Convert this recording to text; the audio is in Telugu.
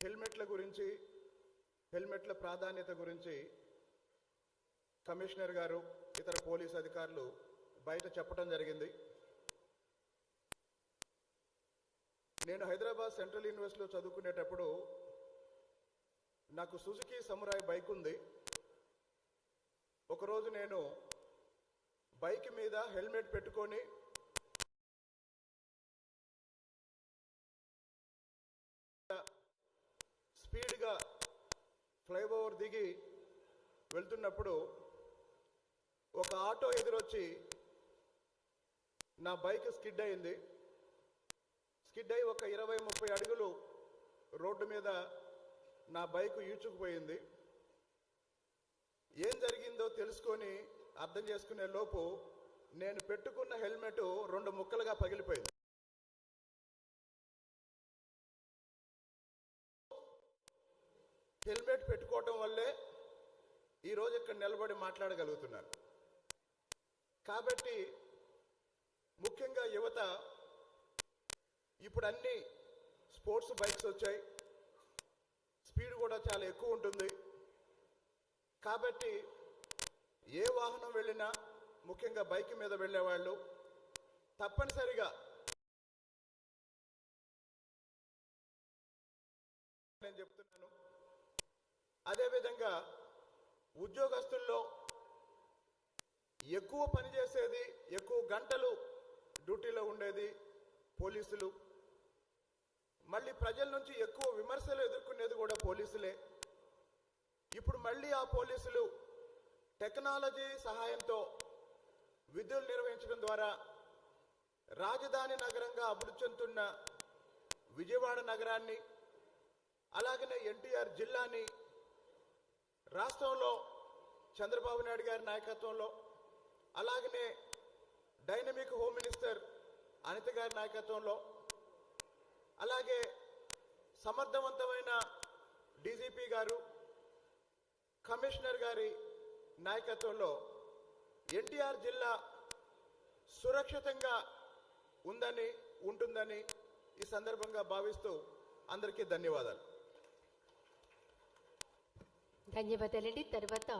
హెల్మెట్ల గురించి, హెల్మెట్ల ప్రాధాన్యత గురించి కమిషనర్ గారు, ఇతర పోలీస్ అధికారులు బయట చెప్పడం జరిగింది. నేను హైదరాబాద్ సెంట్రల్ యూనివర్సిటీలో చదువుకునేటప్పుడు నాకు సుజుకి సమురాయ్ బైక్ ఉంది. ఒకరోజు నేను బైక్ మీద హెల్మెట్ పెట్టుకొని స్పీడ్గా ఫ్లైఓవర్ దిగి వెళ్తున్నప్పుడు ఒక ఆటో ఎదురొచ్చి నా బైక్ స్కిడ్ అయింది. స్కిడ్ అయి ఒక 20-30 అడుగులు రోడ్డు మీద నా బైక్ ఈడ్చుకుపోయింది. ఏం జరిగిందో తెలుసుకొని అర్థం చేసుకునే లోపు నేను పెట్టుకున్న హెల్మెట్ 2 ముక్కలుగా పగిలిపోయింది. హెల్మెట్ పెట్టుకోవటం వల్లే ఈరోజు ఇక్కడ నిలబడి మాట్లాడగలుగుతున్నాను. కాబట్టి ముఖ్యంగా యువత, ఇప్పుడు అన్ని స్పోర్ట్స్ బైక్స్ వచ్చాయి, స్పీడ్ కూడా చాలా ఎక్కువ ఉంటుంది. కాబట్టి ఏ వాహనం వెళ్ళినా, ముఖ్యంగా బైక్ మీద వెళ్ళేవాళ్ళు తప్పనిసరిగా నేను చెప్తున్నాను. అదేవిధంగా ఉద్యోగస్తుల్లో ఎక్కువ పనిచేసేది, ఎక్కువ గంటలు డ్యూటీలో ఉండేది పోలీసులు. మళ్ళీ ప్రజల నుంచి ఎక్కువ విమర్శలు ఎదుర్కొనేది కూడా పోలీసులే. ఇప్పుడు మళ్ళీ ఆ పోలీసులు టెక్నాలజీ సహాయంతో విధులు నిర్వహించడం ద్వారా రాజధాని నగరంగా అభివృద్ధి చెందుతున్న విజయవాడ నగరాన్ని, అలాగనే ఎన్టీఆర్ జిల్లాని రాష్ట్రంలో చంద్రబాబు నాయుడు గారి నాయకత్వంలో, అలాగనే డైనమిక్ హోమ్ మినిస్టర్ అనిత గారి నాయకత్వంలో, అలాగే సమర్థవంతమైన డీజీపీ గారు, కమిషనర్ గారి నాయకత్వంలో ఎన్టీఆర్ జిల్లా సురక్షితంగా ఉంటుందని ఈ సందర్భంగా భావిస్తూ అందరికీ ధన్యవాదాలు. ధన్యవాదాలండి. తర్వాత